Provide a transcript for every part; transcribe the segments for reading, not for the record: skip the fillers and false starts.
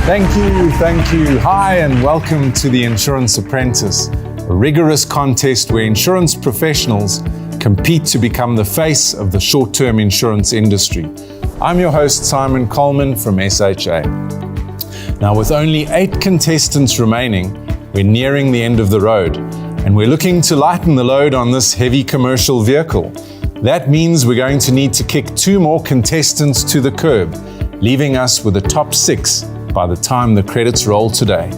Thank you. Hi, and welcome to the Insurance Apprentice, a rigorous contest where insurance professionals compete to become the face of the short-term insurance industry. I'm your host, Simon Coleman from SHA. Now, with only 8 contestants remaining, we're nearing the end of the road, and we're looking to lighten the load on this heavy commercial vehicle. That means we're going to need to kick 2 more contestants to the curb, leaving us with a top 6 by the time the credits roll today.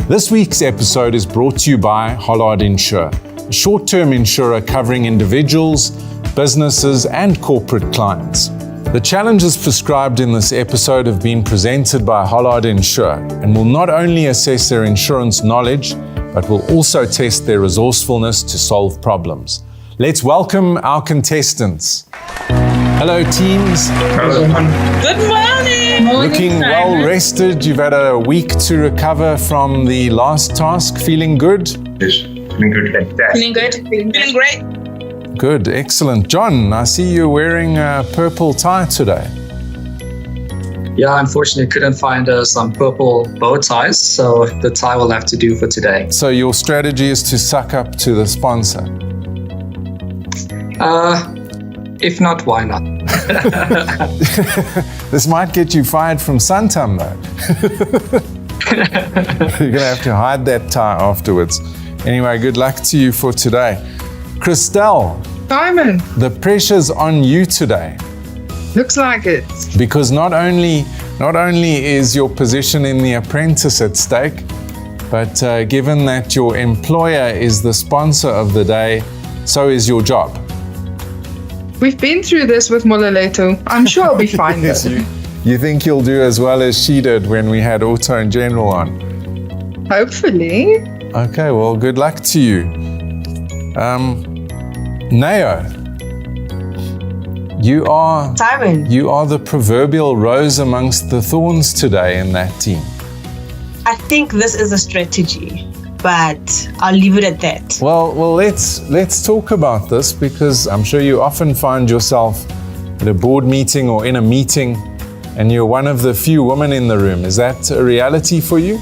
This week's episode is brought to you by Hollard Insure, a short-term insurer covering individuals, businesses, and corporate clients. The challenges prescribed in this episode have been presented by Hollard Insure and will not only assess their insurance knowledge, but will also test their resourcefulness to solve problems. Let's welcome our contestants. Hello, teams. Good morning. Looking well rested. You've had a week to recover from the last task. Feeling good? Yes, feeling good. Feeling good. Feeling great. Good, excellent. John, I see you're wearing a purple tie today. Yeah, unfortunately couldn't find some purple bow ties, so the tie will have to do for today. So your strategy is to suck up to the sponsor? If not, why not? This might get you fired from Santam though. You're going to have to hide that tie afterwards. Anyway, good luck to you for today. Christelle. Simon. The pressure's on you today. Looks like it. Because not only is your position in the apprentice at stake, but given that your employer is the sponsor of the day, so is your job. We've been through this with Molaleto. I'm sure I'll be fine. Yes, you think you'll do as well as she did when we had Auto and General on? Hopefully. Okay, well, good luck to you. Nao, you are the proverbial rose amongst the thorns today in that team. I think this is a strategy, but I'll leave it at that. Well, let's talk about this, because I'm sure you often find yourself at a board meeting or in a meeting and you're one of the few women in the room. Is that a reality for you?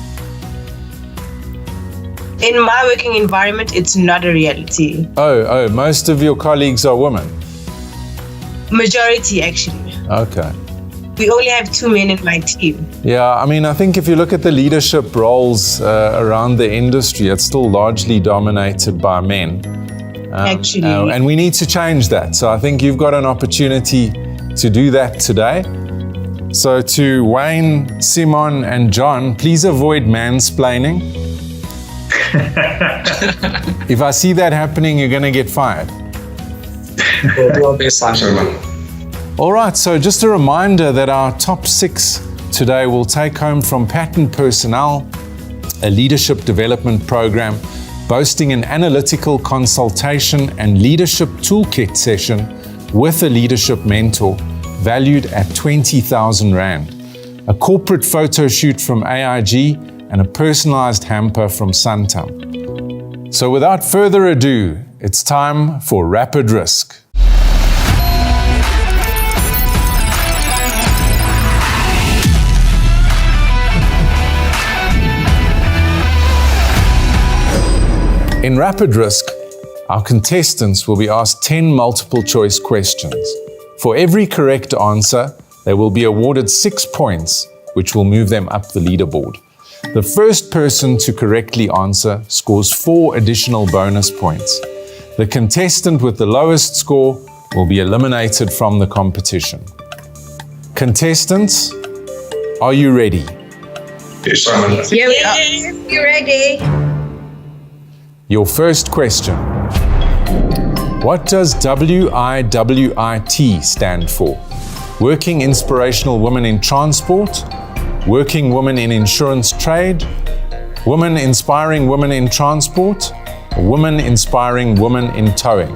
In my working environment, it's not a reality. Oh, most of your colleagues are women? Majority, actually. Okay. We only have 2 men in my team. Yeah, I mean, I think if you look at the leadership roles around the industry, it's still largely dominated by men. Actually. And we need to change that. So I think you've got an opportunity to do that today. So to Wayne, Simon, and John, please avoid mansplaining. If I see that happening, you're going to get fired. We'll be Simon. All right, so just a reminder that our top 6 today will take home from Patent Personnel a leadership development program boasting an analytical consultation and leadership toolkit session with a leadership mentor valued at 20,000 Rand, a corporate photo shoot from AIG, and a personalized hamper from Santam. So without further ado, it's time for Rapid Risk. In Rapid Risk, our contestants will be asked 10 multiple choice questions. For every correct answer, they will be awarded 6 points, which will move them up the leaderboard. The first person to correctly answer scores 4 additional bonus points. The contestant with the lowest score will be eliminated from the competition. Contestants, are you ready? Yes, Simon. Here we are. You ready? Your first question. What does WIWIT stand for? Working Inspirational Women in Transport, Working Women in Insurance Trade, Women Inspiring Women in Transport, or Women Inspiring Women in Towing?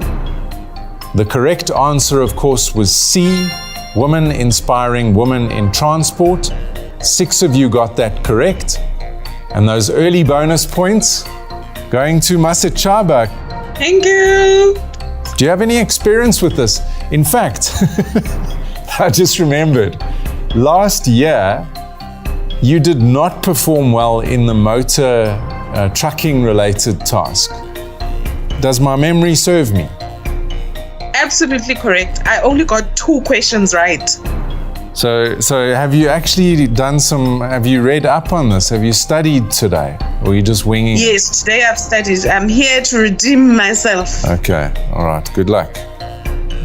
The correct answer, of course, was C, Women Inspiring Women in Transport. 6 of you got that correct. And those early bonus points going to Masechaba. Thank you. Do you have any experience with this? In fact, I just remembered, last year, you did not perform well in the motor trucking related task. Does my memory serve me? Absolutely correct. I only got 2 questions right. So have you actually have you read up on this? Have you studied today? Or are you just winging it? Yes, today I've studied. I'm here to redeem myself. Okay, all right, good luck.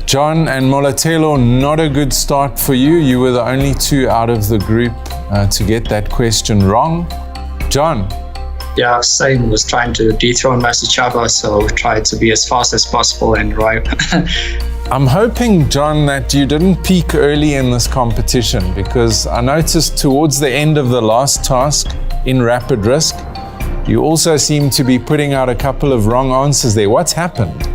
John and Molatelo, not a good start for you. You were the only 2 out of the group to get that question wrong. John. Yeah, Satan was trying to dethrone Master Chaba, so tried to be as fast as possible and right. I'm hoping, John, that you didn't peak early in this competition, because I noticed towards the end of the last task in Rapid Risk, you also seem to be putting out a couple of wrong answers there. What's happened?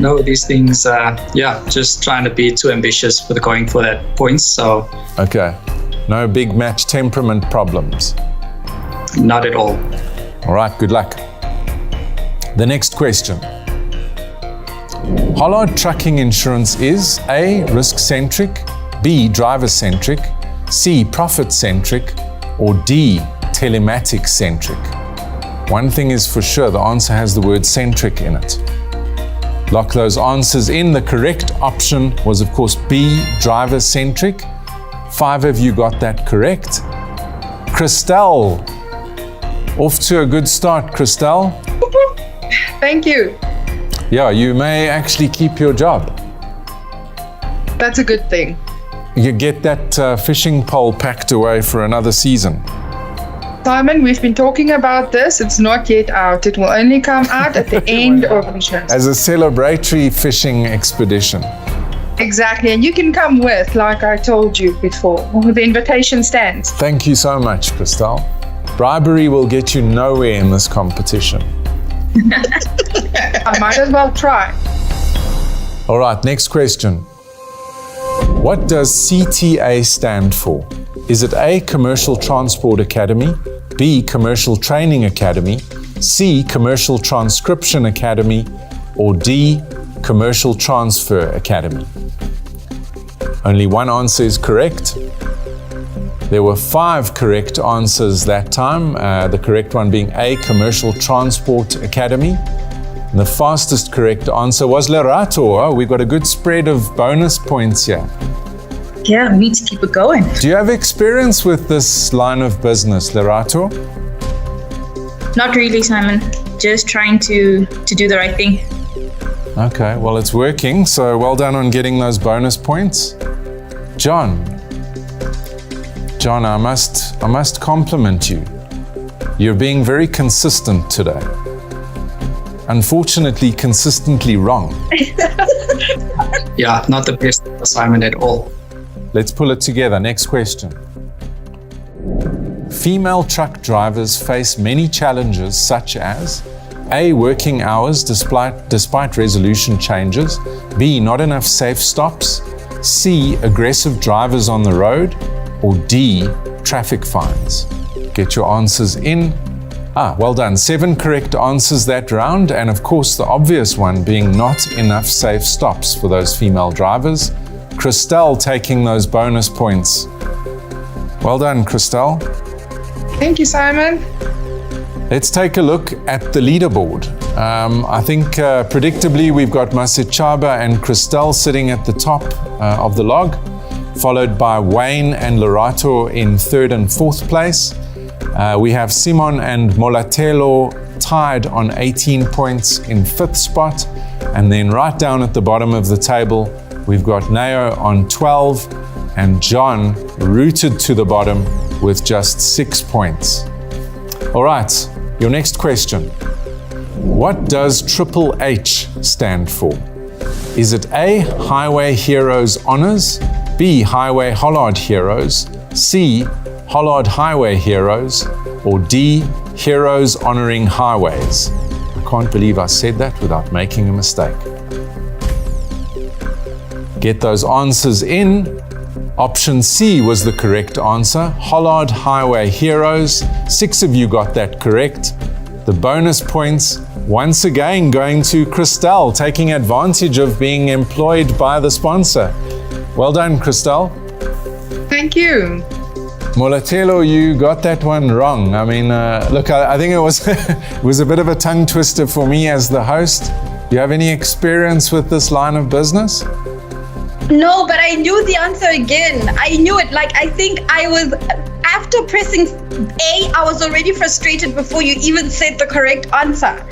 No, these things, just trying to be too ambitious for going for that points, so. Okay, no big match temperament problems. Not at all. All right, good luck. The next question. Hollard Trucking Insurance is A, risk-centric, B, driver-centric, C, profit-centric, or D, telematic-centric. One thing is for sure, the answer has the word centric in it. Lock those answers in. The correct option was, of course, B, driver-centric. 5 of you got that correct. Christelle, off to a good start, Christelle. Thank you. Yeah, you may actually keep your job. That's a good thing. You get that fishing pole packed away for another season. Simon, we've been talking about this. It's not yet out. It will only come out at the end of insurance. As a celebratory fishing expedition. Exactly, and you can come with, like I told you before. The invitation stands. Thank you so much, Christelle. Bribery will get you nowhere in this competition. I might as well try. All right, next question. What does CTA stand for? Is it A, Commercial Transport Academy, B, Commercial Training Academy, C, Commercial Transcription Academy, or D, Commercial Transfer Academy? Only one answer is correct. There were 5 correct answers that time, the correct one being A, Commercial Transport Academy. And the fastest correct answer was Lerato. Oh, we've got a good spread of bonus points here. Yeah, we need to keep it going. Do you have experience with this line of business, Lerato? Not really, Simon. Just trying to do the right thing. Okay, well, it's working, so well done on getting those bonus points. John, I must compliment you. You're being very consistent today. Unfortunately, consistently wrong. Yeah, not the best assignment at all. Let's pull it together. Next question. Female truck drivers face many challenges such as A, working hours despite resolution changes, B, not enough safe stops, C, aggressive drivers on the road, or D, traffic fines. Get your answers in. Well done. 7 correct answers that round, and of course the obvious one being not enough safe stops for those female drivers. Christelle taking those bonus points. Well done, Christelle. Thank you, Simon. Let's take a look at the leaderboard. I think predictably we've got Masichaba and Christelle sitting at the top of the log, followed by Wayne and Lerato in 3rd and 4th place. We have Simon and Molatelo tied on 18 points in 5th spot. And then right down at the bottom of the table, we've got Neo on 12 and John rooted to the bottom with just 6 points. All right, your next question. What does Triple H stand for? Is it A, Highway Heroes Honors, B, Highway Hollard Heroes, C, Hollard Highway Heroes, or D, Heroes Honoring Highways? I can't believe I said that without making a mistake. Get those answers in. Option C was the correct answer, Hollard Highway Heroes. 6 of you got that correct. The bonus points, once again, going to Christelle, taking advantage of being employed by the sponsor. Well done, Christelle. Thank you. Molatelo, you got that one wrong. I mean, look, I think it was it was a bit of a tongue twister for me as the host. Do you have any experience with this line of business? No, but I knew the answer again. I knew it. Like, I think I was, after pressing A, I was already frustrated before you even said the correct answer.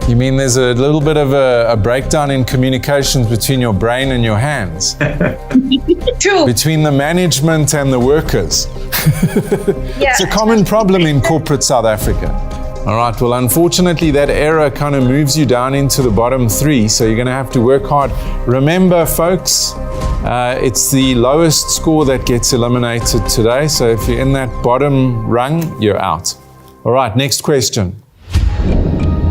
You mean there's a little bit of a breakdown in communications between your brain and your hands? True. Between the management and the workers. Yeah. It's a common problem in corporate South Africa. All right, well, unfortunately, that error kind of moves you down into the bottom three, so you're going to have to work hard. Remember, folks, it's the lowest score that gets eliminated today, so if you're in that bottom rung, you're out. All right, next question.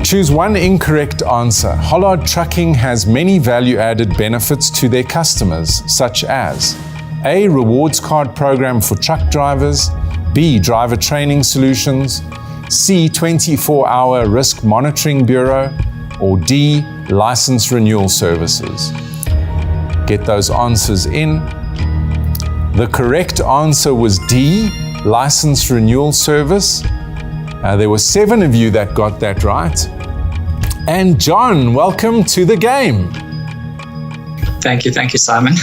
Choose one incorrect answer. Hollard Trucking has many value-added benefits to their customers, such as A, rewards card program for truck drivers, B, driver training solutions, C, 24-hour risk monitoring bureau, or D, license renewal services. Get those answers in. The correct answer was D, license renewal service. There were 7 of you that got that right. And John, welcome to the game. Thank you, Simon.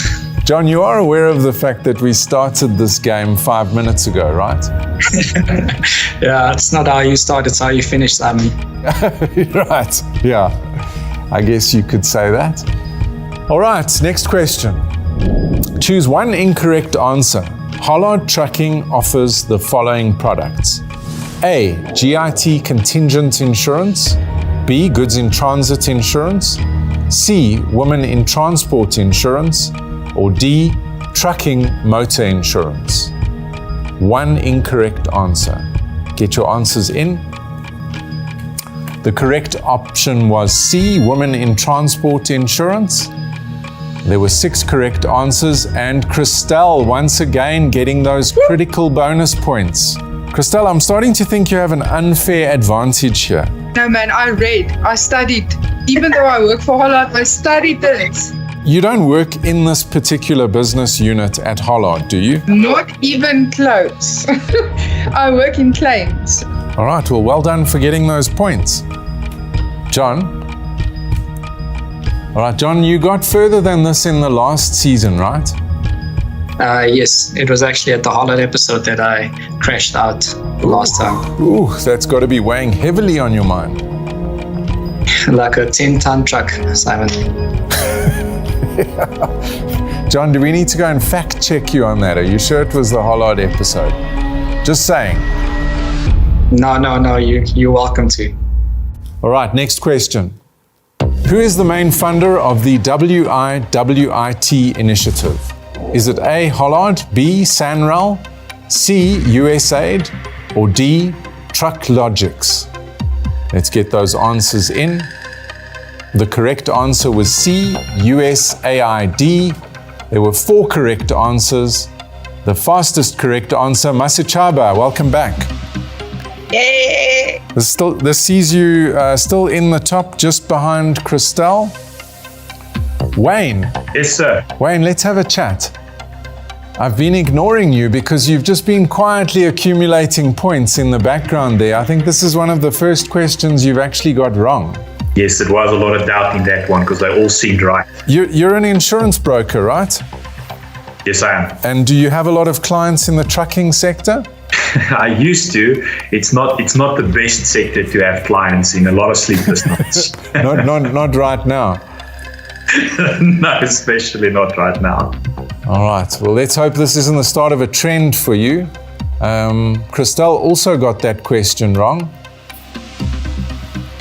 John, you are aware of the fact that we started this game 5 minutes ago, right? Yeah, it's not how you start, it's how you finish, Simon. Right, yeah. I guess you could say that. All right, next question. Choose one incorrect answer. Hollard Trucking offers the following products. A, GIT contingent insurance. B, goods in transit insurance. C, women in transport insurance. Or D, trucking motor insurance. One incorrect answer. Get your answers in. The correct option was C, women in transport insurance. There were 6 correct answers, and Christelle once again getting those critical bonus points. Christelle, I'm starting to think you have an unfair advantage here. No, man, I studied. Even though I work for Hollard, I studied this. You don't work in this particular business unit at Hollard, do you? Not even close. I work in claims. All right, well done for getting those points. John? All right, John, you got further than this in the last season, right? Yes, it was actually at the Hollard episode that I crashed out last time. Ooh, that's got to be weighing heavily on your mind. Like a 10-ton truck, Simon. John, do we need to go and fact check you on that? Are you sure it was the Hollard episode? Just saying. No, you're welcome to. All right, next question. Who is the main funder of the WIWIT initiative? Is it A, Hollard, B, Sanral, C, USAID, or D, Trucklogics? Let's get those answers in. The correct answer was C, USAID. There were 4 correct answers. The fastest correct answer, Masichaba, welcome back. Yay! This sees you still in the top, just behind Christelle. Wayne. Yes, sir. Wayne, let's have a chat. I've been ignoring you because you've just been quietly accumulating points in the background there. I think this is one of the first questions you've actually got wrong. Yes, it was a lot of doubt in that one because they all seemed right. You're an insurance broker, right? Yes, I am. And do you have a lot of clients in the trucking sector? I used to. It's not the best sector to have clients in. A lot of sleepless nights. not right now. No, especially not right now. All right. Well, let's hope this isn't the start of a trend for you. Christelle also got that question wrong.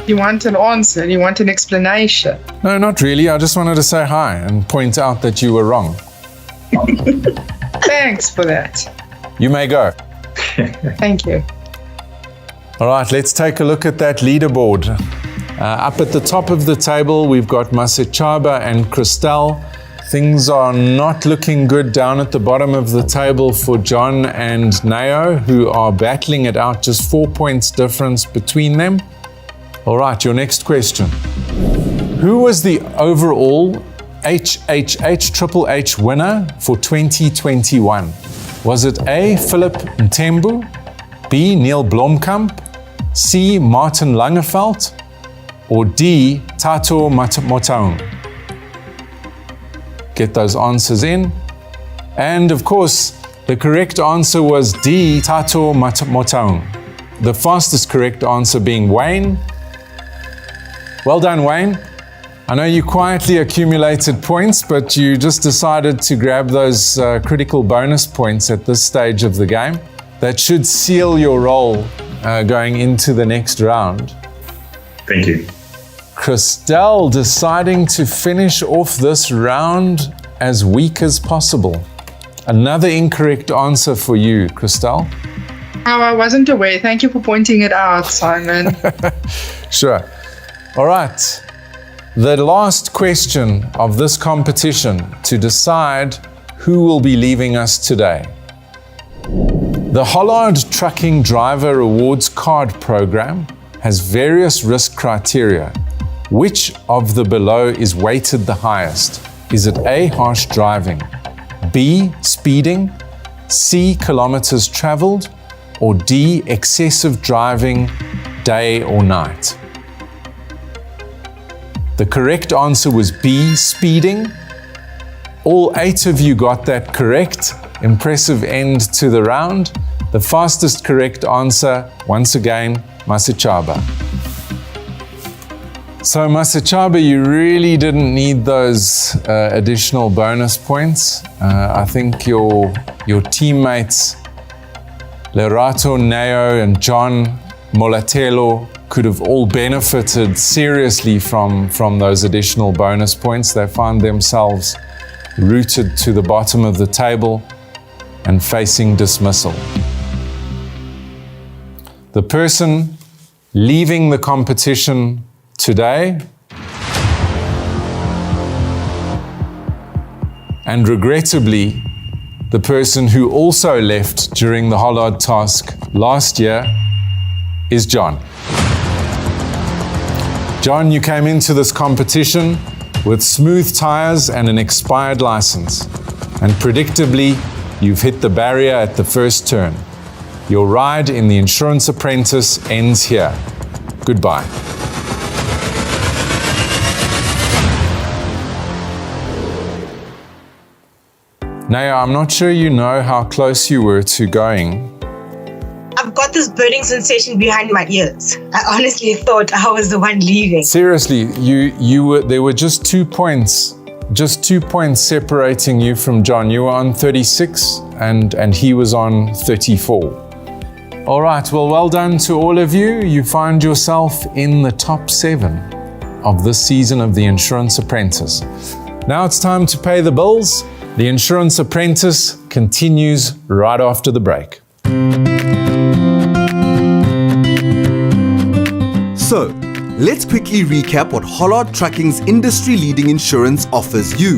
You want an answer, you want an explanation. No, not really. I just wanted to say hi and point out that you were wrong. Thanks for that. You may go. Thank you. All right, let's take a look at that leaderboard. Up at the top of the table, we've got Masichaba and Christelle. Things are not looking good down at the bottom of the table for John and Nao, who are battling it out, just 4 points difference between them. All right, your next question. Who was the overall HHH Triple H winner for 2021? Was it A. Philip Ntembu, B. Neil Blomkamp, C. Martin Langeveld, or D. Tato Motaung? Get those answers in. And of course, the correct answer was D. Tato Motaung. The fastest correct answer being Wayne. Well done, Wayne. I know you quietly accumulated points, but you just decided to grab those critical bonus points at this stage of the game. That should seal your role going into the next round. Thank you. Christelle deciding to finish off this round as weak as possible. Another incorrect answer for you, Christelle. Oh, I wasn't aware. Thank you for pointing it out, Simon. Sure. All right. The last question of this competition to decide who will be leaving us today. The Hollard Trucking Driver Awards card program has various risk criteria. Which of the below is weighted the highest? Is it A, harsh driving, B, speeding, C, kilometers traveled, or D, excessive driving, day or night? The correct answer was B, speeding. All 8 of you got that correct. Impressive end to the round. The fastest correct answer, once again, Masichaba. So Masichaba, you really didn't need those additional bonus points. I think your teammates, Lerato, Neo, and John Molatelo could have all benefited seriously from those additional bonus points. They found themselves rooted to the bottom of the table and facing dismissal. The person leaving the competition today, and regrettably, the person who also left during the Hollard task last year, is John. John, you came into this competition with smooth tires and an expired license. And predictably, you've hit the barrier at the first turn. Your ride in the Insurance Apprentice ends here. Goodbye. Naya, I'm not sure you know how close you were to going. I've got this burning sensation behind my ears. I honestly thought I was the one leaving. Seriously, there were just 2 points separating you from John. You were on 36 and he was on 34. All right, well done to all of you. You find yourself in the top 7 of this season of the Insurance Apprentice. Now it's time to pay the bills. The Insurance Apprentice continues right after the break. So, let's quickly recap what Hollard Trucking's industry-leading insurance offers you.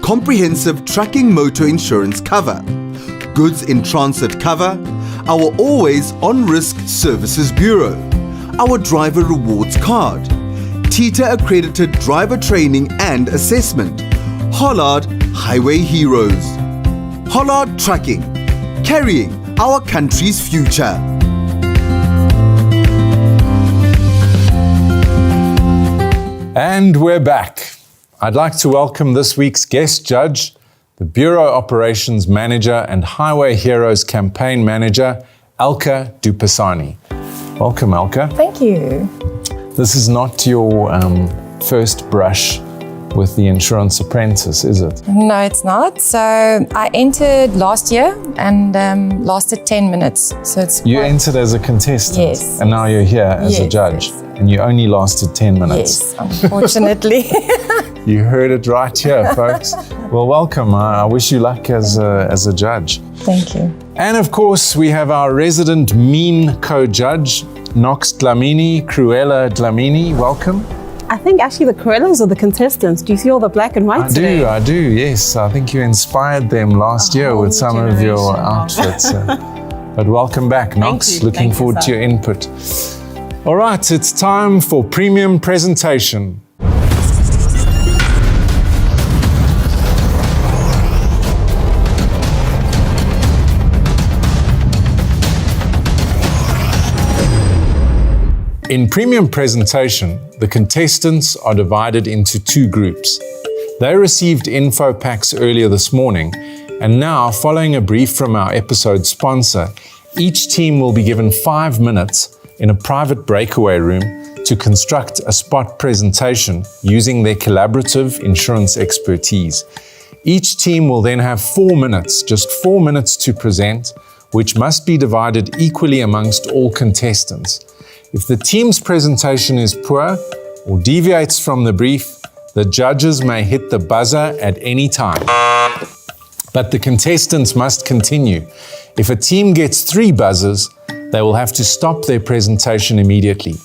Comprehensive trucking motor insurance cover, goods in transit cover, our always on-risk services bureau, our driver rewards card, TITA accredited driver training and assessment, Hollard Highway Heroes. Hollard Trucking, carrying our country's future. And we're back. I'd like to welcome this week's guest judge, the Bureau Operations Manager and Highway Heroes Campaign Manager, Elka Dupasani. Welcome, Elka. Thank you. This is not your first brush with the Insurance Apprentice, is it? No, it's not. So I entered last year and lasted 10 minutes. So it's You entered as a contestant, Yes. and now you're here as a judge, Yes. and you only lasted 10 minutes. Yes, unfortunately. You heard it right here, folks. Well, welcome. I wish you luck as a judge. Thank you. And of course, we have our resident mean co-judge, Nox Dlamini, Cruella Dlamini. Welcome. I think actually the Corellas are the contestants. Do you see all the black and white today? I do, yes. I think you inspired them last year with some of your outfits. But welcome back, Nox. you. Looking Thank you, forward to your input. All right, it's time for premium presentation. In premium presentation, the contestants are divided into two groups. They received info packs earlier this morning, and now, following a brief from our episode sponsor, each team will be given 5 minutes in a private breakaway room to construct a spot presentation using their collaborative insurance expertise. Each team will then have 4 minutes, just 4 minutes to present, which must be divided equally amongst all contestants. If the team's presentation is poor or deviates from the brief, the judges may hit the buzzer at any time. But the contestants must continue. If a team gets 3 buzzers, they will have to stop their presentation immediately.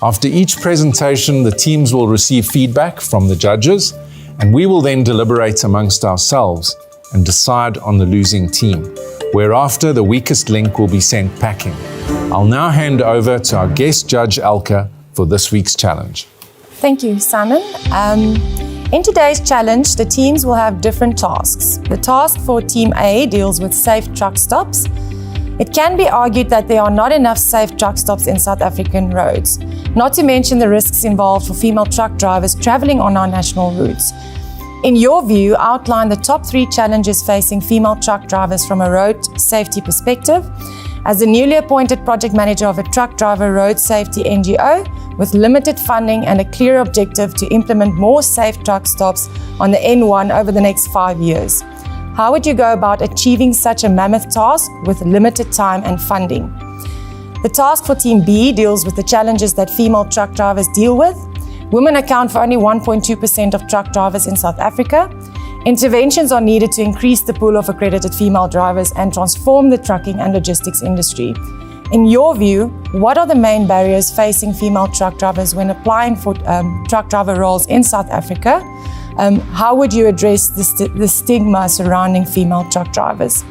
After each presentation, the teams will receive feedback from the judges, and we will then deliberate amongst ourselves and decide on the losing team, whereafter the weakest link will be sent packing. I'll now hand over to our guest judge, Alka, for this week's challenge. Thank you, Simon. In today's challenge, the teams will have different tasks. The task for Team A deals with safe truck stops. It can be argued that there are not enough safe truck stops in South African roads, not to mention the risks involved for female truck drivers traveling on our national routes. In your view, outline the top 3 challenges facing female truck drivers from a road safety perspective. As the newly appointed project manager of a truck driver road safety NGO, with limited funding and a clear objective to implement more safe truck stops on the N1 over the next 5 years, how would you go about achieving such a mammoth task with limited time and funding? The task for Team B deals with the challenges that female truck drivers deal with. Women account for only 1.2% of truck drivers in South Africa. Interventions are needed to increase the pool of accredited female drivers and transform the trucking and logistics industry. In your view, what are the main barriers facing female truck drivers when applying for truck driver roles in South Africa? How would you address the stigma surrounding female truck drivers?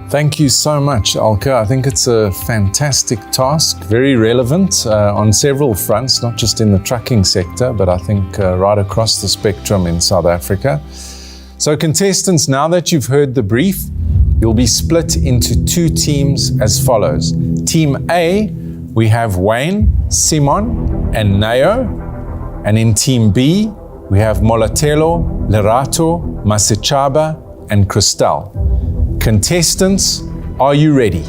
Thank you so much, Alka. I think it's a fantastic task, very relevant on several fronts, not just in the trucking sector, but I think right across the spectrum in South Africa. So contestants, now that you've heard the brief, you'll be split into 2 teams as follows. Team A, we have Wayne, Simon, and Nayo. And in Team B, we have Molatelo, Lerato, Masechaba, and Christelle. Contestants, are you ready?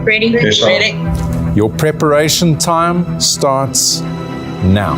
Ready? Yes, Ready. Your preparation time starts now.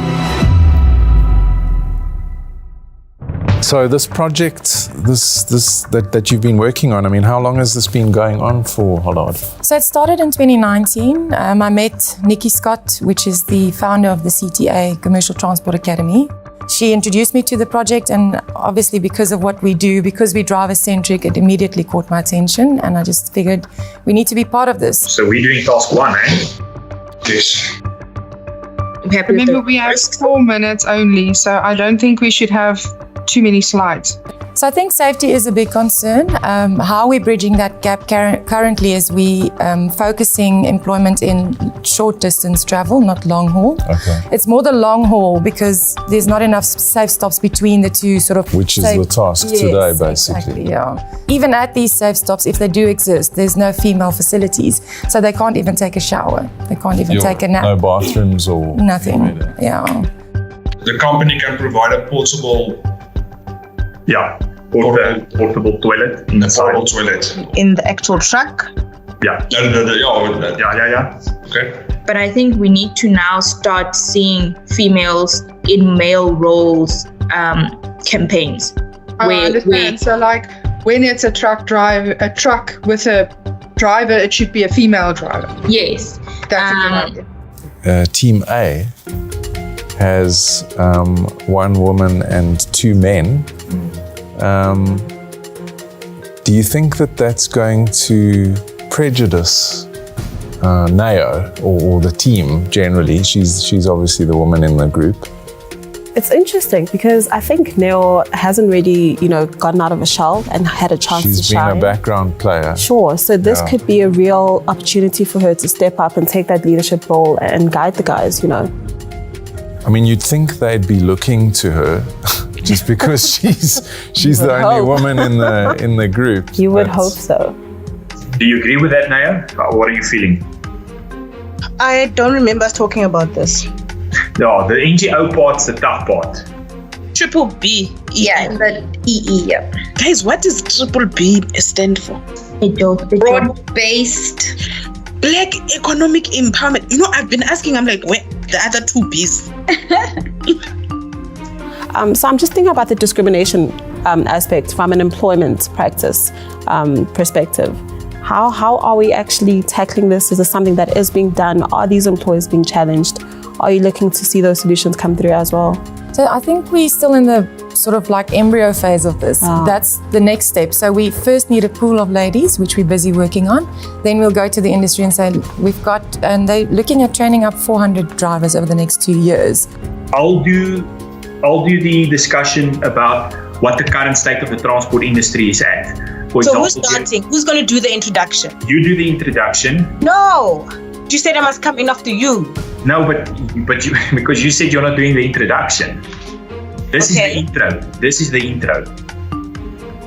So this project, that you've been working on, I mean, how long has this been going on for, Hollard? So it started in 2019. I met Nikki Scott, which is the founder of the CTA, Commercial Transport Academy. She introduced me to the project, and obviously because of what we do, because we driver-centric, it immediately caught my attention, and I just figured we need to be part of this. So we're doing task 1, eh? Yes. Remember, we have 4 minutes only, so I don't think we should have too many slides. So I think safety is a big concern. How we're bridging that gap currently is we focusing employment in short distance travel, not long haul. Okay. It's more the long haul because there's not enough safe stops between the two sort of. Which is the task today, basically. Exactly, yeah. Even at these safe stops, if they do exist, there's no female facilities. So they can't even take a shower. They can't even take a nap. No bathrooms or nothing. Yeah. The company can provide a portable portable toilet inside. portable toilet. In the actual truck. Yeah. Yeah. Okay. But I think we need to now start seeing females in male roles campaigns. I understand. So like when it's a truck with a driver, it should be a female driver. Yes. That's a good idea. Team A has 1 woman and 2 men. Do you think that that's going to prejudice Nayo or the team generally? She's obviously the woman in the group. It's interesting because I think Neo hasn't really, gotten out of a shell and had a chance to shine. She's been a background player. Sure. So this could be a real opportunity for her to step up and take that leadership role and guide the guys, I mean, you'd think they'd be looking to her just because she's the only woman in the group. You would hope so. Do you agree with that, Naya? What are you feeling? I don't remember us talking about this. No, the NGO part's the tough part. Triple B. Yeah, the EE. Yeah. Guys, what does triple B stand for? Broad-based. Black economic empowerment. You know, I've been asking, I'm like, where the other two B's? So I'm just thinking about the discrimination aspect from an employment practice perspective. How are we actually tackling this? Is this something that is being done? Are these employers being challenged? Are you looking to see those solutions come through as well? So I think we're still in the sort of like embryo phase of this. That's the next step. So we first need a pool of ladies, which we're busy working on. Then we'll go to the industry and say, and they're looking at training up 400 drivers over the next 2 years. I'll do the discussion about what the current state of the transport industry is at. For So example, who's starting? Who's going to do the introduction? You do the introduction. No. You said I must come in after you. No, but you, because you said you're not doing the introduction. This is the intro. This is the intro.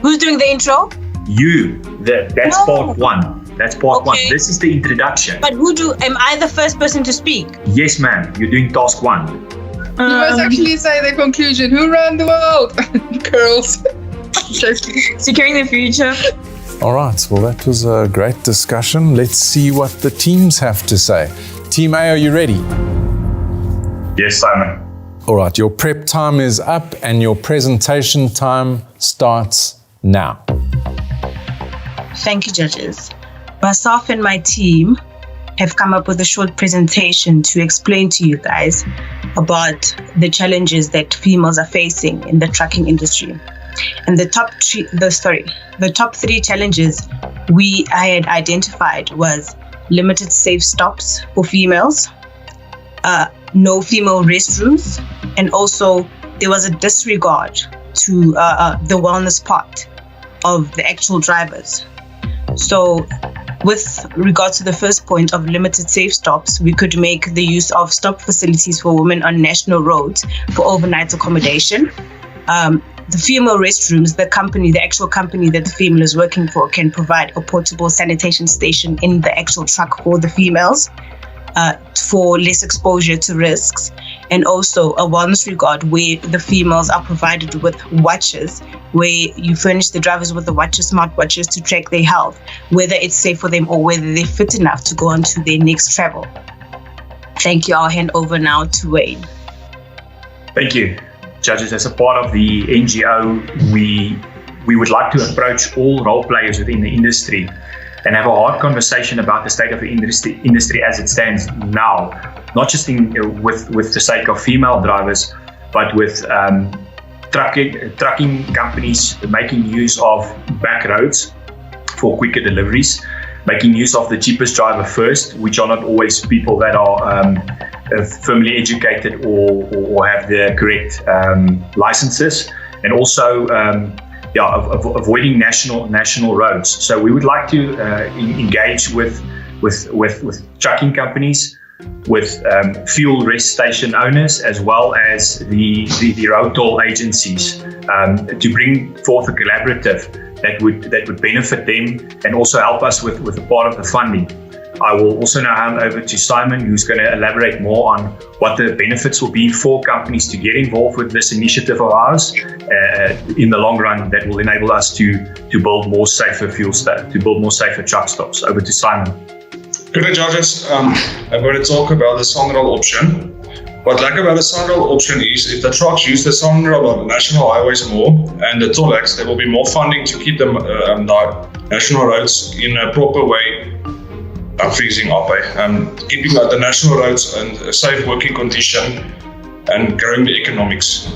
Who's doing the intro? You. That's part one. That's part one. This is the introduction. But am I the first person to speak? Yes, ma'am. You're doing task one. You must actually say the conclusion. Who ran the world? Girls. Securing the future. All right, well, that was a great discussion. Let's see what the teams have to say. Team A, are you ready? Yes, Simon. All right, your prep time is up and your presentation time starts now. Thank you, judges. Myself and my team have come up with a short presentation to explain to you guys about the challenges that females are facing in the trucking industry. And the top three challenges I had identified was limited safe stops for females, no female restrooms, and also there was a disregard to the wellness part of the actual drivers. So with regard to the first point of limited safe stops, we could make the use of stop facilities for women on national roads for overnight accommodation. The female restrooms, the actual company that the female is working for can provide a portable sanitation station in the actual truck for the females for less exposure to risks. And also a wellness regard where the females are provided with watches, where you furnish the drivers with the watches, smart watches to track their health, whether it's safe for them or whether they're fit enough to go on to their next travel. Thank you. I'll hand over now to Wayne. Thank you. Judges, as a part of the NGO, we would like to approach all role players within the industry and have a hard conversation about the state of the industry as it stands now, not just with the sake of female drivers, but with trucking companies making use of back roads for quicker deliveries, making use of the cheapest driver first, which are not always people that are firmly educated or have the correct licenses, and also avoiding national roads. So we would like to engage with trucking companies, with fuel rest station owners, as well as the road toll agencies, to bring forth a collaborative that would benefit them and also help us with a part of the funding. I will also now hand over to Simon, who's going to elaborate more on what the benefits will be for companies to get involved with this initiative of ours in the long run, that will enable us to build more safer truck stops. Over to Simon. Good, judges. I'm going to talk about the SANRAL option. What I like about the SANRAL option is if the trucks use the SANRAL on the national highways more and the tollways, there will be more funding to keep the national roads in a proper way. Freezing up, keeping the national roads in a safe working condition and growing the economics.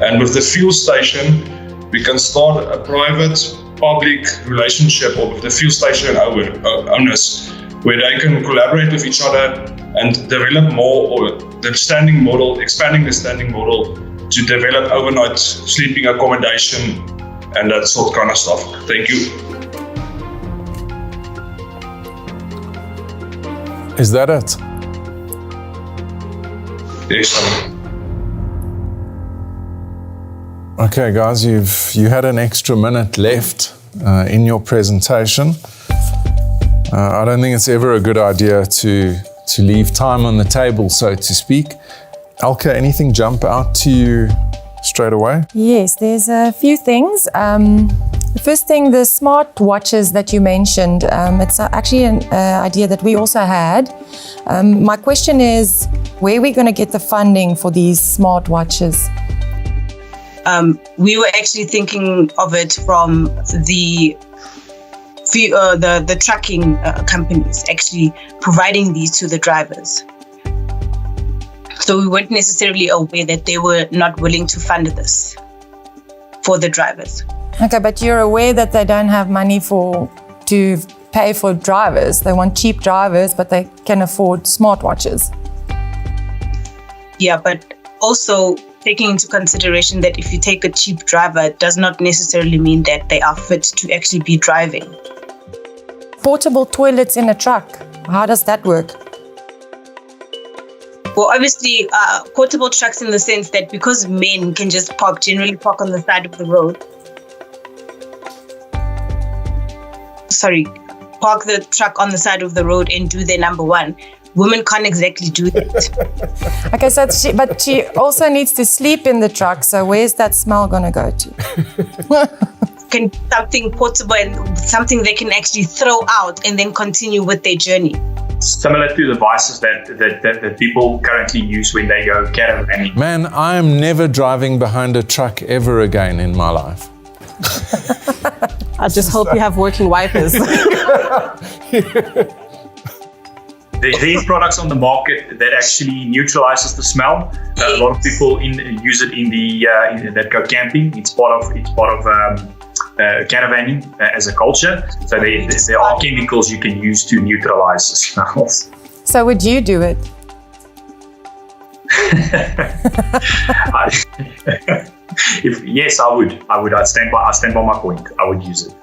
And with the fuel station, we can start a private-public relationship with the fuel station owners, where they can collaborate with each other and develop more, or expanding the standing model to develop overnight sleeping accommodation and that sort of kind of stuff. Thank you. Is that it? Yes, Okay, guys, you had an extra minute left in your presentation. I don't think it's ever a good idea to leave time on the table, so to speak. Alka, anything jump out to you straight away? Yes, there's a few things. The first thing, the smart watches that you mentioned, it's actually an idea that we also had. My question is, where are we going to get the funding for these smart watches? We were actually thinking of it from the trucking companies actually providing these to the drivers. So we weren't necessarily aware that they were not willing to fund this for the drivers. Okay, but you're aware that they don't have money to pay for drivers. They want cheap drivers, but they can afford smartwatches. Yeah, but also taking into consideration that if you take a cheap driver, it does not necessarily mean that they are fit to actually be driving. Portable toilets in a truck, how does that work? Well, obviously, portable trucks in the sense that because men can just generally park on the side of the road. Park the truck on the side of the road and do their number one. Women can't exactly do that. Okay, so but she also needs to sleep in the truck, so where's that smell going to go to? Can something portable and something they can actually throw out and then continue with their journey. Similar to the devices that people currently use when they go caravanning. Man, I am never driving behind a truck ever again in my life. I just hope you have working wipers. There's products on the market that actually neutralizes the smell. A lot of people use it in that go camping. It's part of caravanning as a culture. So there are chemicals you can use to neutralize the smells. So would you do it? Yes, I would. I'd stand by my point. I would use it.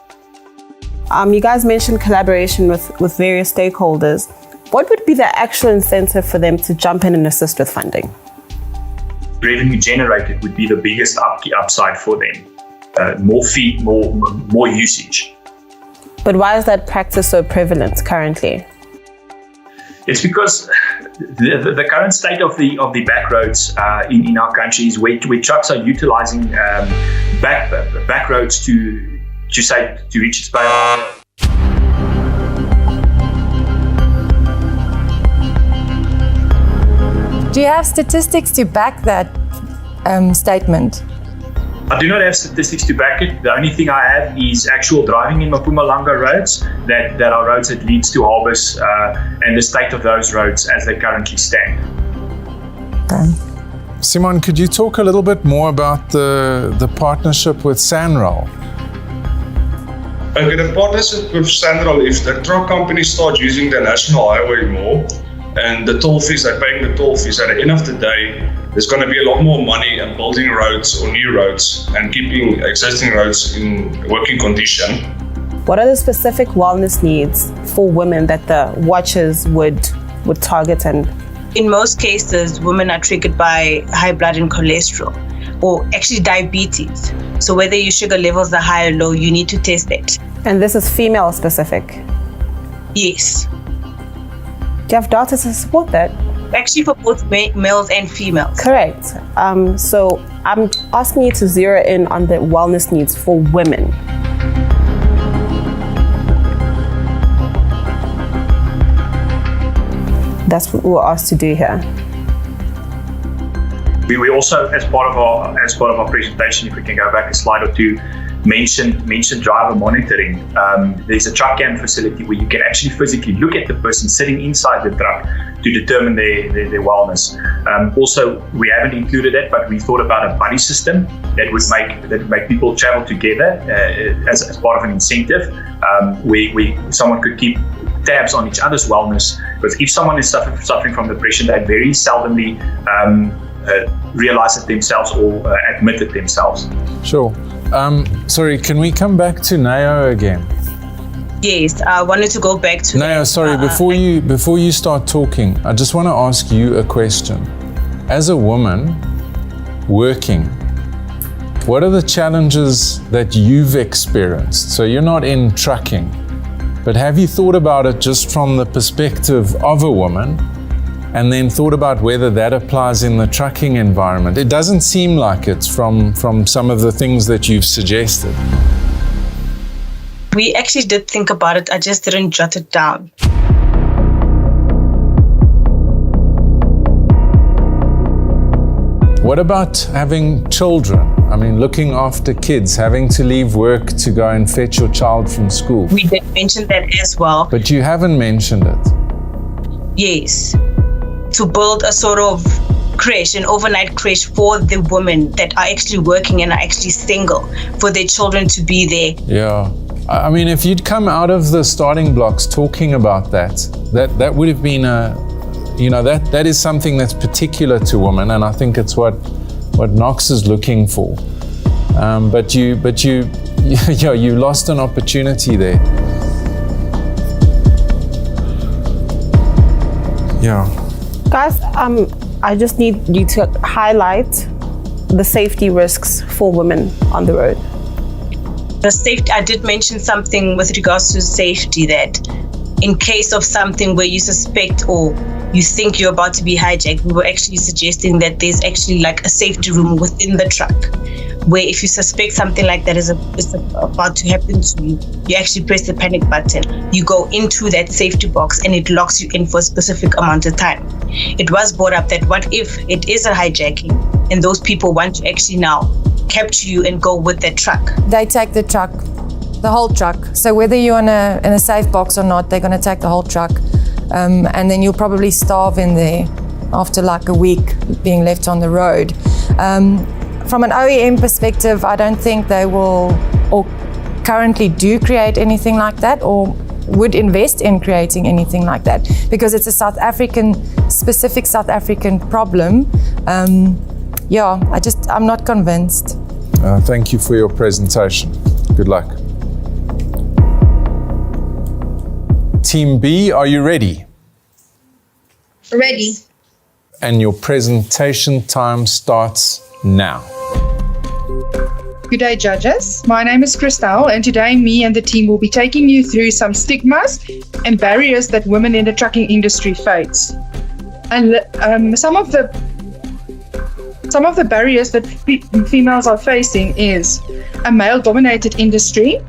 You guys mentioned collaboration with various stakeholders. What would be the actual incentive for them to jump in and assist with funding? Revenue generated would be the biggest upside for them. More fee, more usage. But why is that practice so prevalent currently? It's because the current state of the back roads in our country is where trucks are utilizing back roads to reach its payload. Do you have statistics to back that statement? I do not have statistics to back it. The only thing I have is actual driving in Mpumalanga roads that are roads that leads to harbours and the state of those roads as they currently stand. Okay. Simon, could you talk a little bit more about the partnership with Sanral? Okay, the partnership with Sanral, if the truck companies start using the national highway more, and the toll fees, they're paying the toll fees. At the end of the day, there's going to be a lot more money in building roads or new roads and keeping existing roads in working condition. What are the specific wellness needs for women that the watches would target? And in most cases, women are triggered by high blood and cholesterol, or actually diabetes. So whether your sugar levels are high or low, you need to test it. And this is female specific? Yes. Do you have data to support that? Actually, for both males and females. Correct. So I'm asking you to zero in on the wellness needs for women. That's what we're asked to do here. We also, as part of our presentation, if we can go back a slide or two, mentioned driver monitoring. There's a truck cam facility where you can actually physically look at the person sitting inside the truck to determine their wellness. Also, we haven't included that, but we thought about a buddy system that would make people travel together as part of an incentive, where someone could keep tabs on each other's wellness. Because if someone is suffering from depression, they very seldomly realize it themselves or admit it themselves. Sure. Sorry, can we come back to Nao again? Yes, I wanted to go back to Nao, sorry, before you start talking, I just want to ask you a question. As a woman working, what are the challenges that you've experienced? So you're not in trucking, But have you thought about it just from the perspective of a woman, and then thought about whether that applies in the trucking environment? It doesn't seem like it's from some of the things that you've suggested. We actually did think about it, I just didn't jot it down. What about having children? I mean, looking after kids, having to leave work to go and fetch your child from school. We did mention that as well. But you haven't mentioned it. Yes. To build a sort of creche, an overnight creche for the women that are actually working and are actually single, for their children to be there. Yeah. I mean, if you'd come out of the starting blocks talking about that would have been that is something that's particular to women, and I think it's what Knox is looking for. But you lost an opportunity there. Yeah. Guys, I just need you to highlight the safety risks for women on the road. The safety, I did mention something with regards to safety, that in case of something where you suspect or you think you're about to be hijacked, we were actually suggesting that there's actually like a safety room within the truck, where if you suspect something like that is about to happen to you, you actually press the panic button, you go into that safety box and it locks you in for a specific amount of time. It was brought up that what if it is a hijacking and those people want to actually now capture you and go with that truck? They take the truck, the whole truck. So whether you're in a safe box or not, they're going to take the whole truck. And then you'll probably starve in there after like a week being left on the road. From an OEM perspective, I don't think they will or currently do create anything like that or would invest in creating anything like that, because it's a specific South African problem. I'm not convinced. Thank you for your presentation. Good luck. Team B, are you ready? Ready. And your presentation time starts now. Good day, judges. My name is Christelle, and today me and the team will be taking you through some stigmas and barriers that women in the trucking industry face. And some of the barriers that females are facing is a male-dominated industry,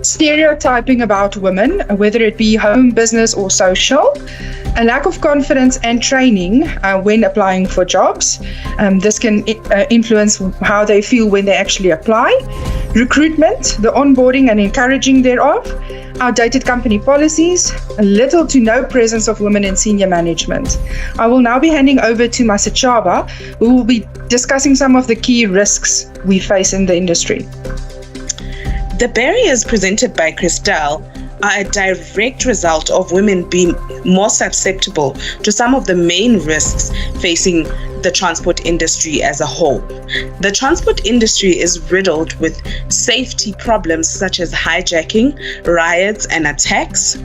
stereotyping about women, whether it be home, business, or social, a lack of confidence and training when applying for jobs. This can influence how they feel when they actually apply. Recruitment, the onboarding and encouraging thereof, outdated company policies, little to no presence of women in senior management. I will now be handing over to Masachaba, who will be discussing some of the key risks we face in the industry. The barriers presented by Christelle are a direct result of women being more susceptible to some of the main risks facing the transport industry as a whole. The transport industry is riddled with safety problems such as hijacking, riots, and attacks.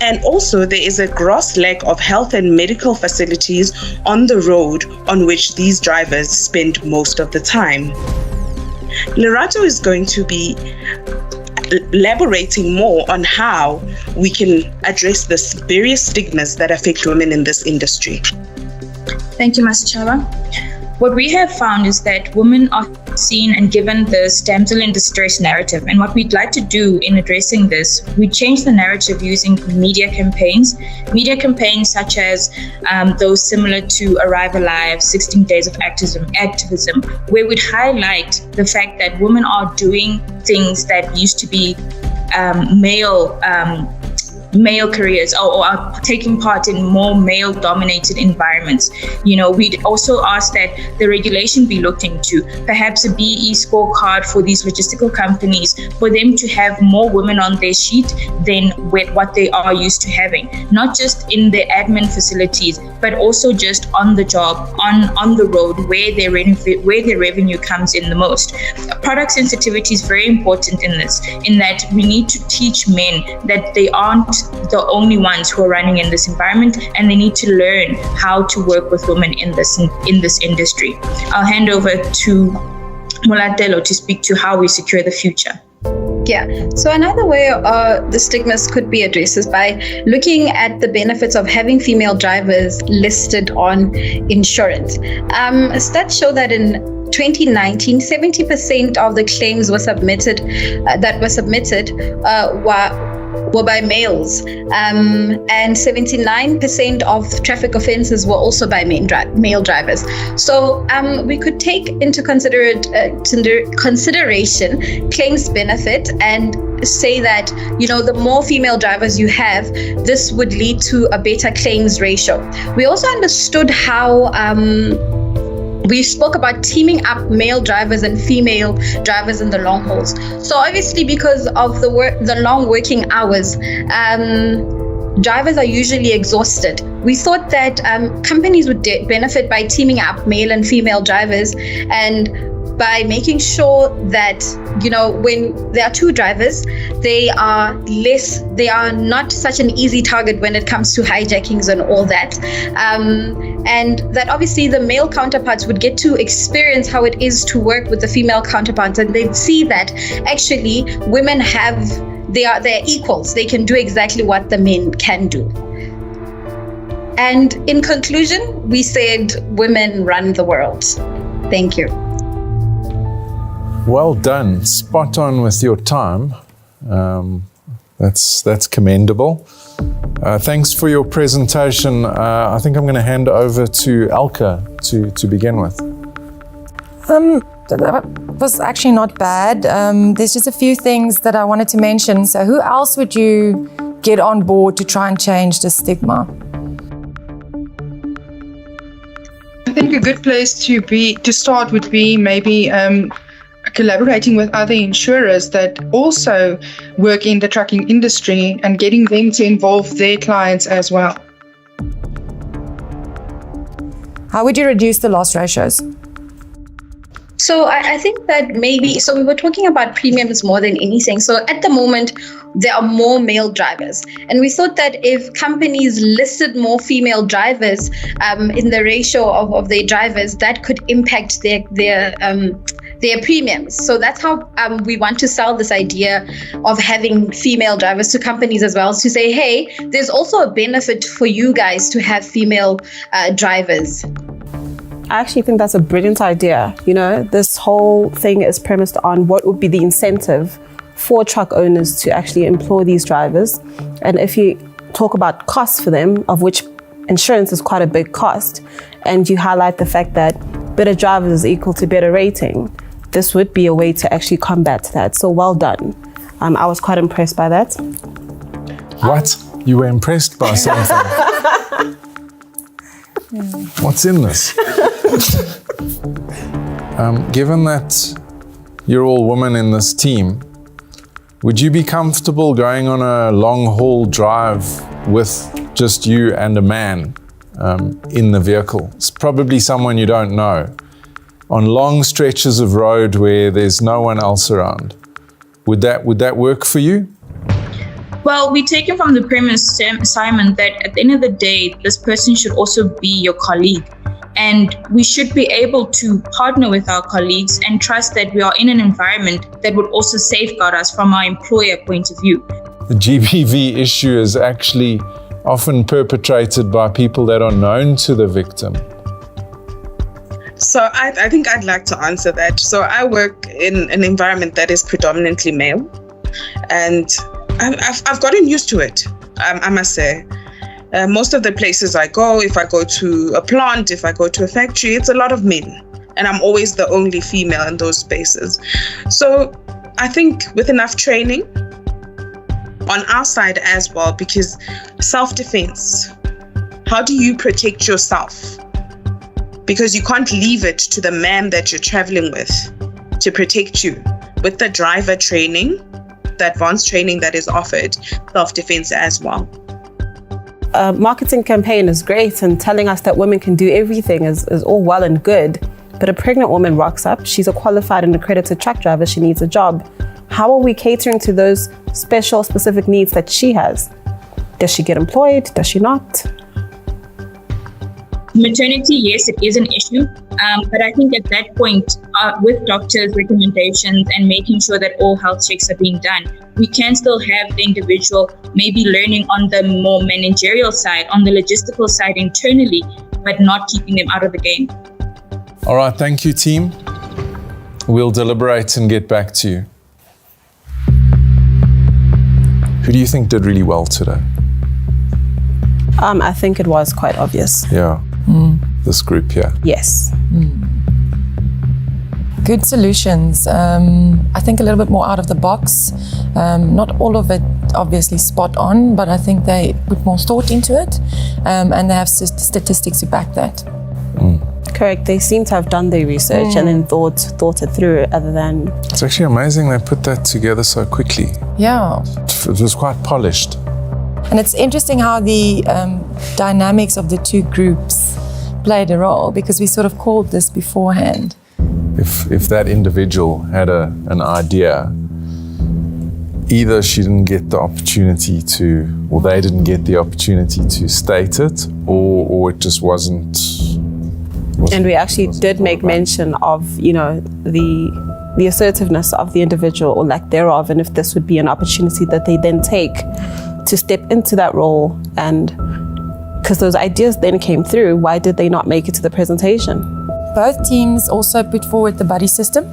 And also there is a gross lack of health and medical facilities on the road on which these drivers spend most of the time. Lerato is going to be elaborating more on how we can address the various stigmas that affect women in this industry. Thank you, Masachaba. What we have found is that women are seen and given this damsel in distress narrative. And what we'd like to do in addressing this, we change the narrative using media campaigns such as those similar to Arrive Alive, 16 Days of Activism, where we'd highlight the fact that women are doing things that used to be male careers or are taking part in more male-dominated environments. We'd also ask that the regulation be looked into, perhaps a BE scorecard for these logistical companies, for them to have more women on their sheet than with what they are used to having, not just in their admin facilities, but also just on the job, on the road, where their revenue comes in the most. Product sensitivity is very important in this, in that we need to teach men that they aren't the only ones who are running in this environment, and they need to learn how to work with women in this industry. I'll hand over to Molatelo to speak to how we secure the future. Yeah, so another way the stigmas could be addressed is by looking at the benefits of having female drivers listed on insurance. Stats show that in 2019, 70% of the claims were submitted were by males, and 79% of traffic offences were also by male drivers. So we could take into consideration claims benefit and say that, the more female drivers you have, this would lead to a better claims ratio. We also understood how we spoke about teaming up male drivers and female drivers in the long hauls. So obviously, because of the long working hours, drivers are usually exhausted. We thought that companies would benefit by teaming up male and female drivers, and by making sure that, when there are two drivers, they are not such an easy target when it comes to hijackings and all that. And that obviously the male counterparts would get to experience how it is to work with the female counterparts, and they'd see that actually women they're equals. They can do exactly what the men can do. And in conclusion, we said women run the world. Thank you. Well done. Spot on with your time. That's commendable. Thanks for your presentation. I think I'm going to hand over to Elka to begin with. That was actually not bad. There's just a few things that I wanted to mention. So who else would you get on board to try and change the stigma? I think a good place to start would be maybe collaborating with other insurers that also work in the trucking industry and getting them to involve their clients as well. How would you reduce the loss ratios? So I think that maybe, we were talking about premiums more than anything. So at the moment, there are more male drivers. And we thought that if companies listed more female drivers in the ratio of their drivers, that could impact their premiums. So that's how we want to sell this idea of having female drivers to companies as well, to say, hey, there's also a benefit for you guys to have female drivers. I actually think that's a brilliant idea. This whole thing is premised on what would be the incentive for truck owners to actually employ these drivers. And if you talk about costs for them, of which insurance is quite a big cost, and you highlight the fact that better drivers is equal to better rating, this would be a way to actually combat that. So well done. I was quite impressed by that. What? You were impressed by something? What's in this? Given that you're all women in this team, would you be comfortable going on a long haul drive with just you and a man in the vehicle? It's probably someone you don't know, on long stretches of road where there's no one else around. Would that work for you? Well, we take it from the premise, Simon, that at the end of the day, this person should also be your colleague. And we should be able to partner with our colleagues and trust that we are in an environment that would also safeguard us from our employer point of view. The GBV issue is actually often perpetrated by people that are known to the victim. So I think I'd like to answer that. So I work in an environment that is predominantly male, and I've gotten used to it, I must say. Most of the places I go, if I go to a plant, if I go to a factory, it's a lot of men, and I'm always the only female in those spaces. So I think with enough training on our side as well, because self-defense, how do you protect yourself? Because you can't leave it to the man that you're traveling with to protect you. With the driver training, the advanced training that is offered, self-defense as well. A marketing campaign is great, and telling us that women can do everything is all well and good. But a pregnant woman rocks up, she's a qualified and accredited truck driver, she needs a job. How are we catering to those special, specific needs that she has? Does she get employed? Does she not? Maternity, yes, it is an issue. But I think at that point, with doctors' recommendations and making sure that all health checks are being done, we can still have the individual maybe learning on the more managerial side, on the logistical side internally, but not keeping them out of the game. All right, thank you, team. We'll deliberate and get back to you. Who do you think did really well today? I think it was quite obvious. Yeah, this group here. Yes. Good solutions. I think a little bit more out of the box. Not all of it obviously spot on, but I think they put more thought into it, and they have statistics to back that. Correct. They seem to have done their research and then thought it through, other than... It's actually amazing they put that together so quickly. Yeah. It was quite polished. And it's interesting how the dynamics of the two groups played a role, because we sort of called this beforehand. If that individual had an idea, either she didn't get the opportunity to, or they didn't get the opportunity to state it, or it just wasn't. And we actually did make mention of, the assertiveness of the individual, or lack thereof, and if this would be an opportunity that they then take to step into that role. And because those ideas then came through, why did they not make it to the presentation? Both teams also put forward the buddy system.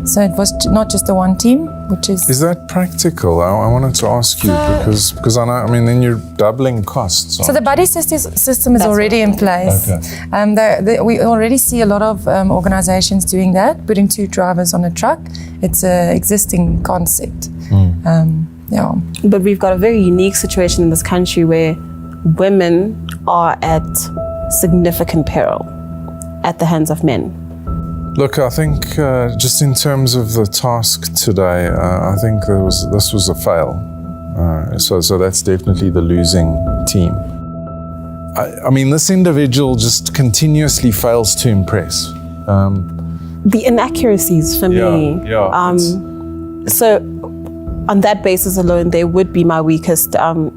So it was not just the one team, which is... Is that practical? I wanted to ask you, because I know, then you're doubling costs. So the buddy system is already in place. Okay. We already see a lot of organizations doing that, putting two drivers on a truck. It's an existing concept. Yeah. But we've got a very unique situation in this country where women are at significant peril at the hands of men. Look, I think just in terms of the task today, I think this was a fail. So that's definitely the losing team. This individual just continuously fails to impress. The inaccuracies for me. Yeah. So on that basis alone, they would be my weakest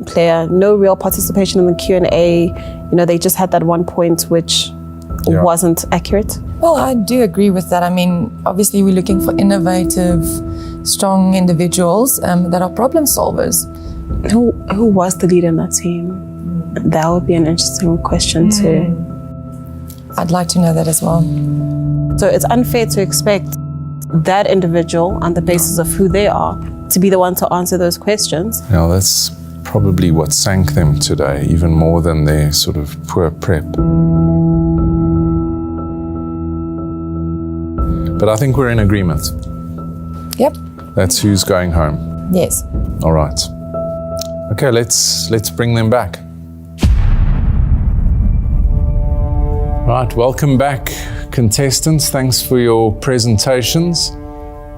player. No real participation in the Q&A. They just had that one point which wasn't accurate. Well, I do agree with that. Obviously we're looking for innovative, strong individuals that are problem solvers. Who was the leader in that team? That would be an interesting question too. I'd like to know that as well. So it's unfair to expect that individual, on the basis of who they are, to be the one to answer those questions. Yeah, that's probably what sank them today, even more than their sort of poor prep. But I think we're in agreement. Yep. That's who's going home. Yes. All right. Okay, let's bring them back. Right, welcome back, contestants. Thanks for your presentations.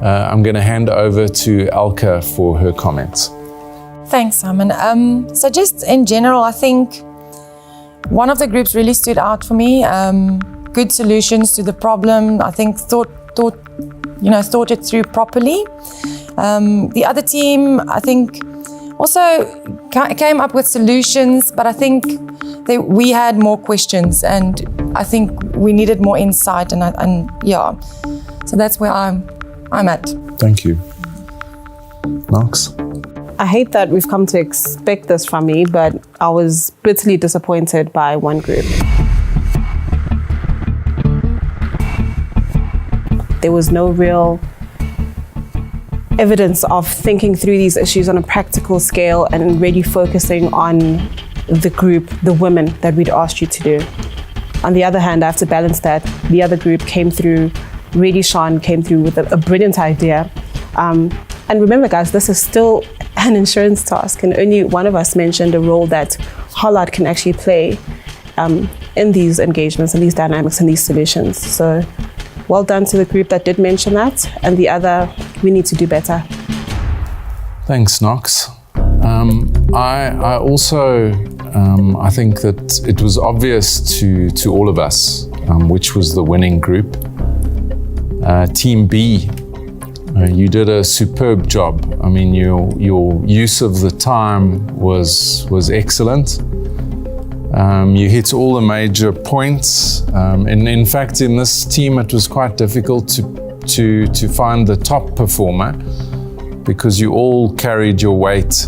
I'm going to hand over to Alka for her comments. Thanks, Simon. So just in general, I think one of the groups really stood out for me. Good solutions to the problem. I think thought it through properly. The other team, I think, also came up with solutions, but I think we had more questions, and I think we needed more insight, and so that's where I'm at. Thank you. Knox? I hate that we've come to expect this from me, but I was bitterly disappointed by one group. There was no real evidence of thinking through these issues on a practical scale and really focusing on the group, the women that we'd asked you to do. On the other hand, I have to balance that. The other group came through, really Sean came through with a brilliant idea. And remember guys, this is still an insurance task, and only one of us mentioned a role that Hollard can actually play in these engagements and these dynamics and these solutions. So well done to the group that did mention that, and the other, we need to do better. Thanks, Knox. I also I think that it was obvious to all of us which was the winning group. Team B, you did a superb job. Your use of the time was excellent. You hit all the major points. And in fact, in this team, it was quite difficult to find the top performer because you all carried your weight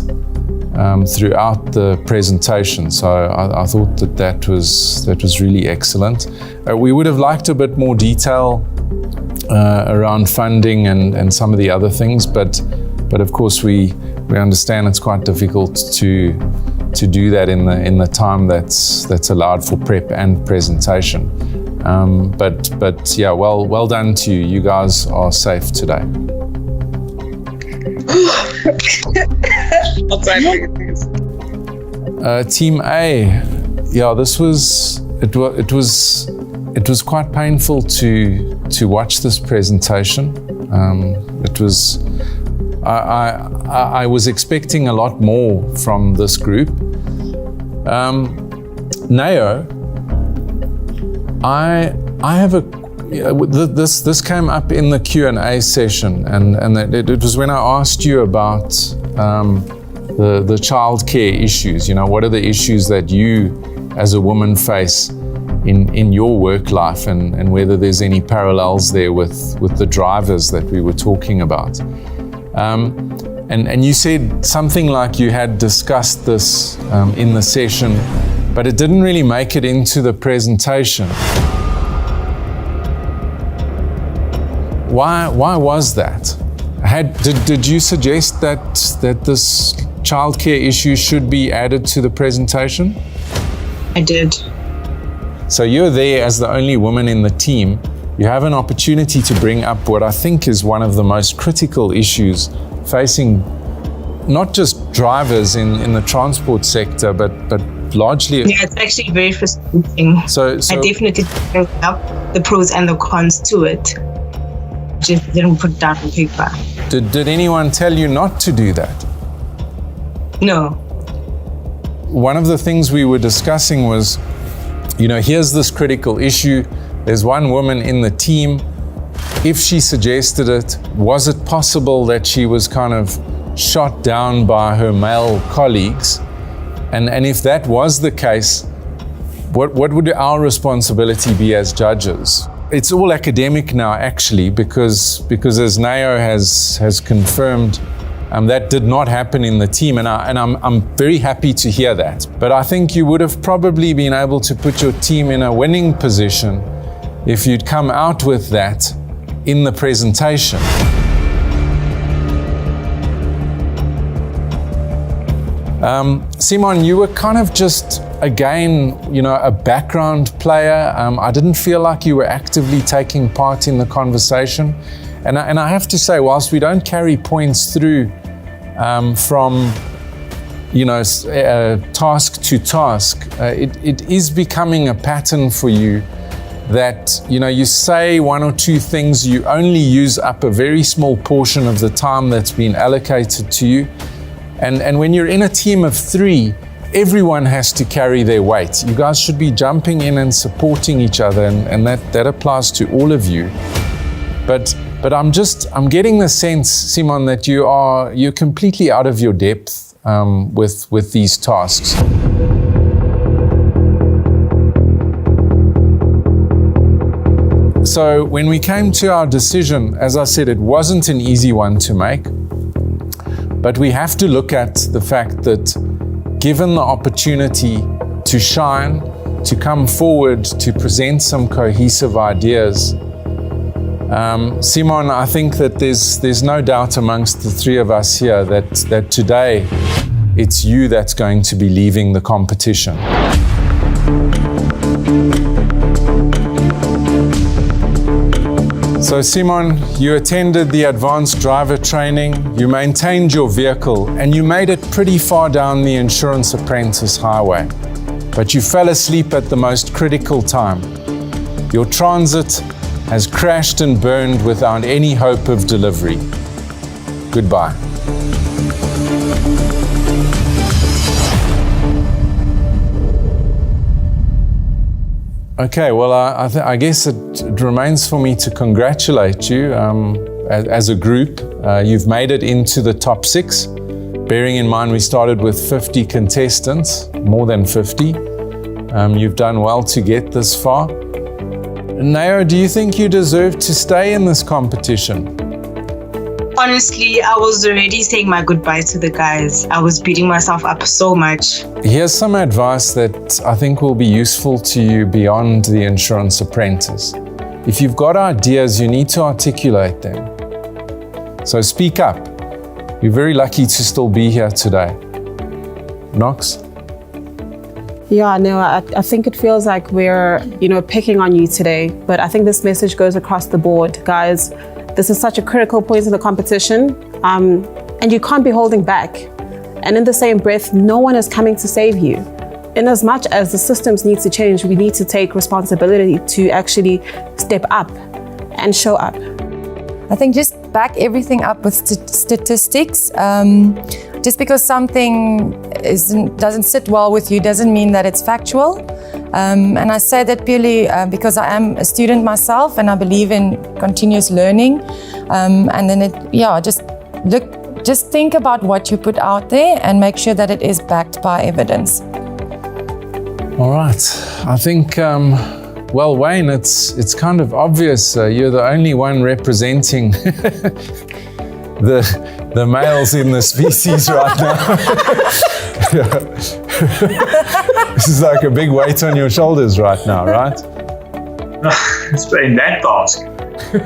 throughout the presentation. So I thought that was really excellent. We would have liked a bit more detail around funding and some of the other things, but of course we understand it's quite difficult to do that in the time that's allowed for prep and presentation. But yeah, well done to you. You guys are safe today. Team A, yeah, this was it was quite painful to watch this presentation. It was I was expecting a lot more from this group. Nao, I have this came up in the Q&A session, and it was when I asked you about the childcare issues. You know, what are the issues that you as a woman face in your work life, and whether there's any parallels there with the drivers that we were talking about. And you said something like you had discussed this in the session, but it didn't really make it into the presentation. Why was that? Did you suggest that this childcare issue should be added to the presentation? I did. So you're there as the only woman in the team. You have an opportunity to bring up what I think is one of the most critical issues facing not just drivers in the transport sector, but largely... Yeah, it's actually very frustrating. So I definitely bring up the pros and the cons to it. Just didn't put down on paper. Did anyone tell you not to do that? No. One of the things we were discussing was, you know, here's this critical issue. There's one woman in the team. If she suggested it, was it possible that she was kind of shot down by her male colleagues? And if that was the case, what would our responsibility be as judges? It's all academic now, actually, because as Nao has confirmed, that did not happen in the team, and I'm very happy to hear that. But I think you would have probably been able to put your team in a winning position if you'd come out with that in the presentation. Simon, you were kind of just, again, you know, a background player. I didn't feel like you were actively taking part in the conversation. And I have to say, whilst we don't carry points through from, you know, task to task, it is becoming a pattern for you that, you know, you say one or two things, you only use up a very small portion of the time that's been allocated to you. And when you're in a team of 3, everyone has to carry their weight. You guys should be jumping in and supporting each other, and that applies to all of you. But I'm getting the sense, Simon, that you're completely out of your depth with these tasks. So when we came to our decision, as I said, it wasn't an easy one to make. But we have to look at the fact that given the opportunity to shine, to come forward, to present some cohesive ideas, Simon, I think that there's no doubt amongst the 3 of us here that today it's you that's going to be leaving the competition. So Simon, you attended the advanced driver training, you maintained your vehicle, and you made it pretty far down the Insurance Apprentice highway. But you fell asleep at the most critical time. Your transit has crashed and burned without any hope of delivery. Goodbye. Okay, well, I guess it remains for me to congratulate you as a group. You've made it into the top 6. Bearing in mind we started with 50 contestants, more than 50. You've done well to get this far. Nao, do you think you deserve to stay in this competition? Honestly, I was already saying my goodbyes to the guys. I was beating myself up so much. Here's some advice that I think will be useful to you beyond the Insurance Apprentice. If you've got ideas, you need to articulate them. So speak up. You're very lucky to still be here today. Knox? Yeah, no, I think it feels like we're, picking on you today, but I think this message goes across the board. Guys, this is such a critical point in the competition, and you can't be holding back. And in the same breath, no one is coming to save you. In as much as the systems need to change, we need to take responsibility to actually step up and show up. I think just back everything up with statistics. Just because something doesn't sit well with you doesn't mean that it's factual. And I say that purely because I am a student myself and I believe in continuous learning. And then just think about what you put out there and make sure that it is backed by evidence. All right. I think, Wayne, it's kind of obvious. You're the only one representing the males in the species right now. This is like a big weight on your shoulders right now, right? In that task,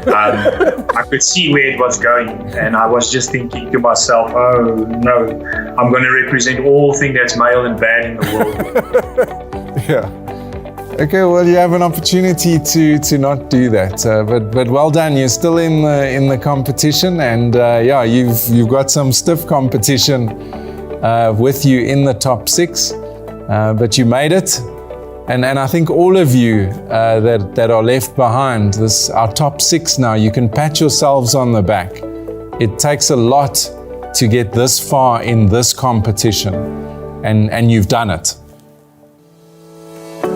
I could see where it was going, and I was just thinking to myself, oh no, I'm going to represent all things that's male and bad in the world. Yeah. Okay, well, you have an opportunity to not do that, but well done. You're still in the competition, and you've got some stiff competition with you in the top 6, but you made it, and I think all of you that are left behind, our top 6 now, you can pat yourselves on the back. It takes a lot to get this far in this competition, and you've done it.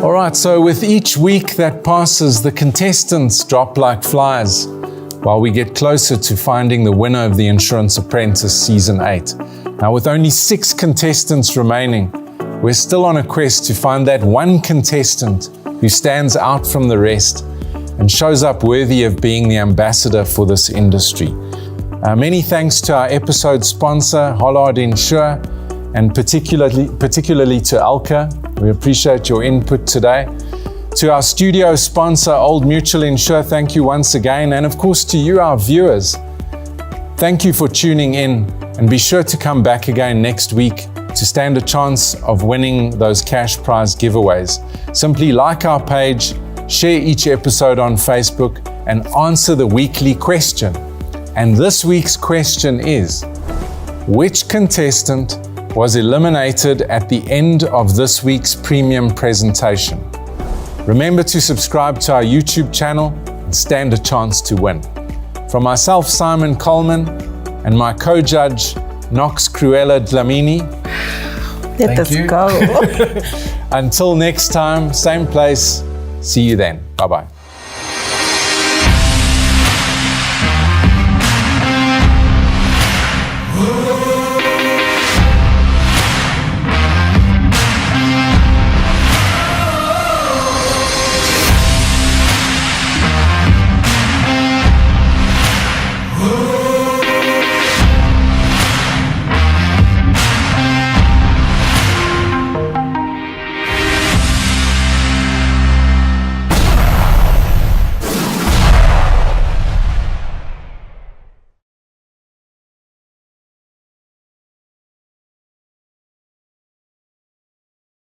All right, so with each week that passes, the contestants drop like flies while we get closer to finding the winner of the Insurance Apprentice Season 8. Now, with only 6 contestants remaining, we're still on a quest to find that one contestant who stands out from the rest and shows up worthy of being the ambassador for this industry. Many thanks to our episode sponsor, Hollard Insure, and particularly to Alka. We appreciate your input today. To our studio sponsor, Old Mutual Insure, thank you once again. And of course to you, our viewers, thank you for tuning in, and be sure to come back again next week to stand a chance of winning those cash prize giveaways. Simply like our page, share each episode on Facebook, and answer the weekly question. And this week's question is, which contestant was eliminated at the end of this week's premium presentation? Remember to subscribe to our YouTube channel and stand a chance to win. From myself, Simon Coleman, and my co-judge, Knox Cruella Dlamini. Let us go. Until next time, same place. See you then. Bye-bye.